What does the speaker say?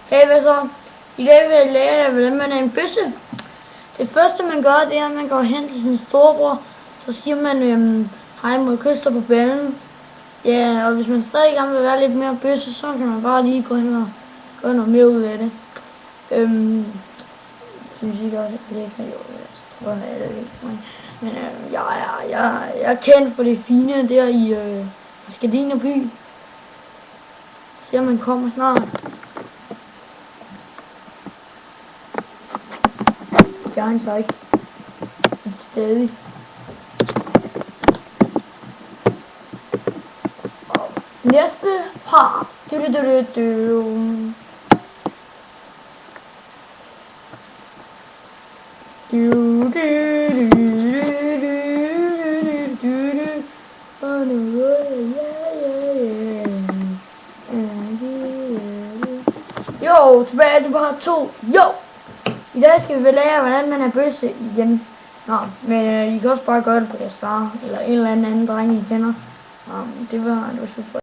Hey, hvad så? I dag vil jeg lære jer, hvordan man er en bøsse. Det første man gør, det er, at man går hen til sin storebror. Så siger man, hej, må jeg kysse dig på ballen? Ja, og hvis man stadig gerne vil være lidt mere bøsse, så kan man bare lige gå hen og gøre noget mere ud af det. Synes ikke også, at det kan jo være men jeg er kendt for det fine der i Skadiner by. Ser man kommer snart. Det gør han så ikke. Stadig. Og næste par. Jo, tilbage til par 2. Jo! I dag skal vi vel lære, hvordan man er bøsse igen. Nå, men I kan også bare gøre det på jeres far, eller en eller anden dreng, I kender. Det var super.